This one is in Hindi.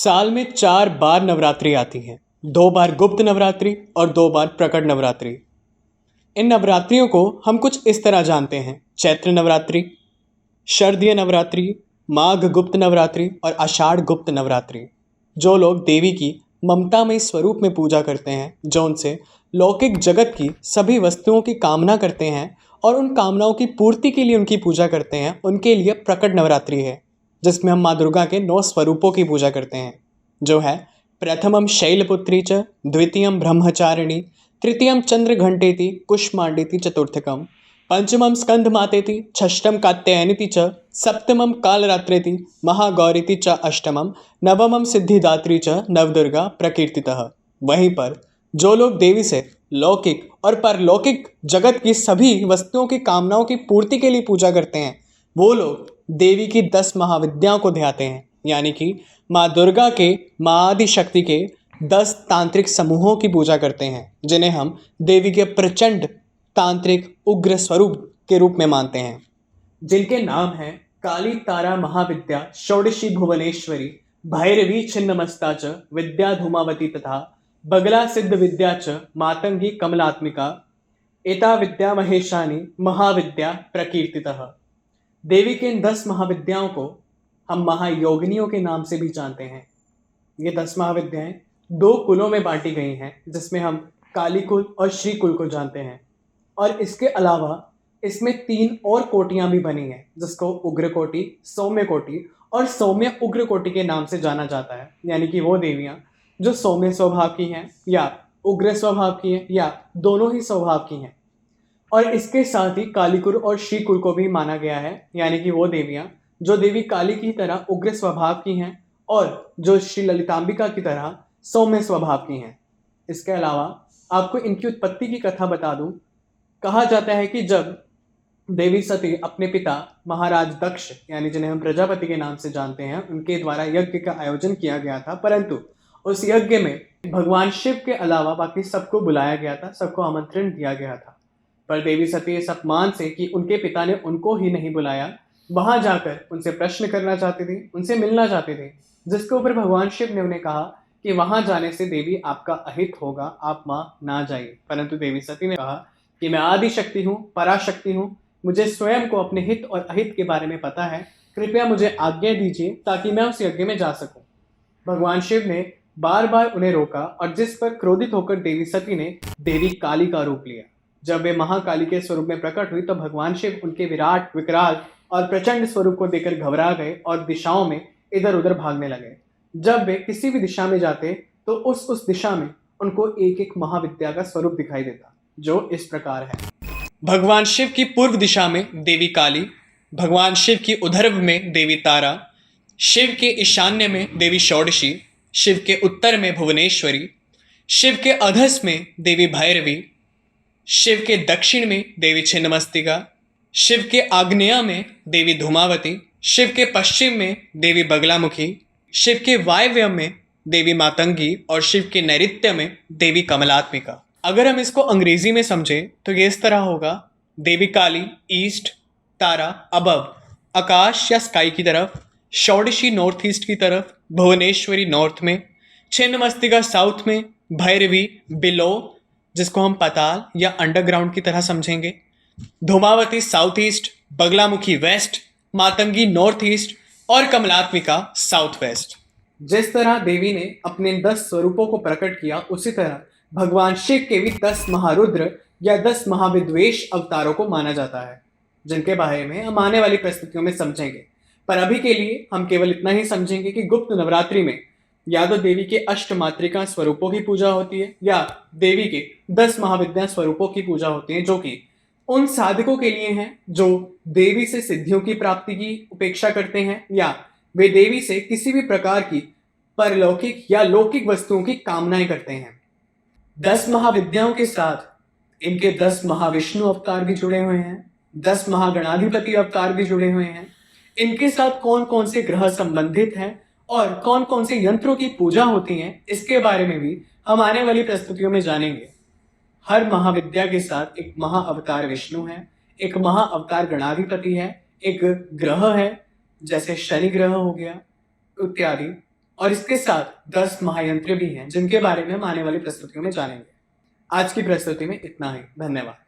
साल में 4 बार नवरात्रि आती हैं। 2 बार गुप्त नवरात्रि और 2 बार प्रकट नवरात्रि। इन नवरात्रियों को हम कुछ इस तरह जानते हैं: चैत्र नवरात्रि, शारदीय नवरात्रि, माघ गुप्त नवरात्रि और आषाढ़ गुप्त नवरात्रि। जो लोग देवी की ममतामय स्वरूप में पूजा करते हैं, जो उनसे लौकिक जगत की सभी वस्तुओं की कामना करते हैं और उन कामनाओं की पूर्ति के लिए उनकी पूजा करते हैं, उनके लिए प्रकट नवरात्रि है, जिसमें हम माँ दुर्गा के 9 स्वरूपों की पूजा करते हैं, जो है प्रथमम शैलपुत्री च, द्वितीयम ब्रह्मचारिणी, तृतीयम चंद्रघंटेति कुष्मांडेति चतुर्थकम, पंचमम स्कंदमातेति, षष्ठम कात्यायनीति च, सप्तमम कालरात्रेति, महागौरीति च अष्टमम, नवमम सिद्धिदात्री च नवदुर्गा प्रकीर्तितः। वहीं पर जो लोग देवी से लौकिक और परलौकिक जगत की सभी वस्तुओं की कामनाओं की पूर्ति के लिए पूजा करते हैं, वो लोग देवी की 10 महाविद्याओं को ध्याते हैं, यानी कि माँ दुर्गा के माँ आदि शक्ति के 10 तांत्रिक समूहों की पूजा करते हैं, जिन्हें हम देवी के प्रचंड तांत्रिक उग्र स्वरूप के रूप में मानते हैं, जिनके नाम हैं काली तारा महाविद्या षोडशी भुवनेश्वरी, भैरवी छिन्नमस्ता च, विद्या धूमावती तथा बगला सिद्ध विद्या च, मातंगी कमलात्मिका, एता विद्या महेशानी महाविद्या प्रकीर्तितः। देवी के इन 10 महाविद्याओं को हम महायोगिनियों के नाम से भी जानते हैं। ये 10 महाविद्याएं 2 कुलों में बांटी गई हैं, जिसमें हम काली कुल और श्री कुल को जानते हैं। और इसके अलावा इसमें 3 और कोटियां भी बनी हैं, जिसको उग्र कोटि, सौम्य कोटि और सौम्य उग्र कोटि के नाम से जाना जाता है। यानी कि वो देवियां जो सौम्य स्वभाव की हैं या उग्र स्वभाव की हैं या दोनों ही स्वभाव की हैं। और इसके साथ ही कालीकुल और श्रीकुल को भी माना गया है, यानी कि वो देवियां जो देवी काली की तरह उग्र स्वभाव की हैं और जो श्री ललितांबिका की तरह सौम्य स्वभाव की हैं। इसके अलावा आपको इनकी उत्पत्ति की कथा बता दूं। कहा जाता है कि जब देवी सती अपने पिता महाराज दक्ष, यानी जिन्हें हम प्रजापति के नाम से जानते हैं, उनके द्वारा यज्ञ का आयोजन किया गया था, परंतु उस यज्ञ में भगवान शिव के अलावा बाकी सबको बुलाया गया था, सबको आमंत्रण दिया गया था। पर देवी सती इस अपमान से कि उनके पिता ने उनको ही नहीं बुलाया, वहां जाकर उनसे प्रश्न करना चाहती थी, उनसे मिलना चाहती थी, जिसके ऊपर भगवान शिव ने उन्हें कहा कि वहां जाने से देवी आपका अहित होगा, आप वहां ना जाइए। परंतु देवी सती ने कहा कि मैं आदि शक्ति हूँ, पराशक्ति हूँ, मुझे स्वयं को अपने हित और अहित के बारे में पता है, कृपया मुझे आज्ञा दीजिए ताकि मैं उस यज्ञ में जा सकूं। भगवान शिव ने बार बार उन्हें रोका और जिस पर क्रोधित होकर देवी सती ने देवी काली का रूप लिया। जब वे महाकाली के स्वरूप में प्रकट हुई तो भगवान शिव उनके विराट, विकराल और प्रचंड स्वरूप को देखकर घबरा गए और दिशाओं में इधर उधर भागने लगे। जब वे किसी भी दिशा में जाते तो उस दिशा में उनको एक एक महाविद्या का स्वरूप दिखाई देता, जो इस प्रकार है। भगवान शिव की पूर्व दिशा में देवी काली, भगवान शिव की उधर्व में देवी तारा, शिव के ईशान्य में देवी षोडशी, शिव के उत्तर में भुवनेश्वरी, शिव के अधस में देवी भैरवी, शिव के दक्षिण में देवी छिन्नमस्तिका, शिव के आग्नेय में देवी धूमावती, शिव के पश्चिम में देवी बगलामुखी, शिव के वायव्य में देवी मातंगी और शिव के नैऋत्य में देवी कमलात्मिका। अगर हम इसको अंग्रेजी में समझें तो ये इस तरह होगा: देवी काली ईस्ट, तारा अबव आकाश या स्काई की तरफ, षोडशी नॉर्थ ईस्ट की तरफ, भुवनेश्वरी नॉर्थ में, छिन्नमस्तिका साउथ में, भैरवी बिलो जिसको हम पाताल या अंडरग्राउंड की तरह समझेंगे, Dhumavati south east, Bagalamukhi west, Matangi north east और कमलात्मिका साउथ वेस्ट। जिस तरह देवी ने अपने 10 स्वरूपों को प्रकट किया, उसी तरह भगवान शिव के भी 10 महारुद्र या 10 महाविद्वेष अवतारों को माना जाता है, जिनके बारे में हम आने वाली परिस्थितियों में समझेंगे। पर अभी के लिए हम केवल इतना ही समझेंगे कि गुप्त नवरात्रि में या तो देवी के अष्टमात्रिका स्वरूपों की पूजा होती है या देवी के 10 महाविद्या स्वरूपों की पूजा होती है, जो कि उन साधकों के लिए हैं जो देवी से सिद्धियों की प्राप्ति की उपेक्षा करते हैं या वे देवी से किसी भी प्रकार की परलौकिक या लौकिक वस्तुओं की कामनाएं करते हैं। 10 महाविद्याओं के साथ इनके 10 महाविष्णु अवतार भी जुड़े हुए हैं, 10 महागणाधिपति अवतार भी जुड़े हुए हैं। इनके साथ कौन कौन से ग्रह संबंधित हैं और कौन कौन से यंत्रों की पूजा होती है, इसके बारे में भी हम आने वाली प्रस्तुतियों में जानेंगे। हर महाविद्या के साथ एक महा अवतार विष्णु है, एक महा अवतार गणाधिपति है, एक ग्रह है जैसे शनि ग्रह हो गया इत्यादि, और इसके साथ 10 महायंत्र भी हैं जिनके बारे में हम आने वाली प्रस्तुतियों में जानेंगे। आज की प्रस्तुति में इतना ही। धन्यवाद।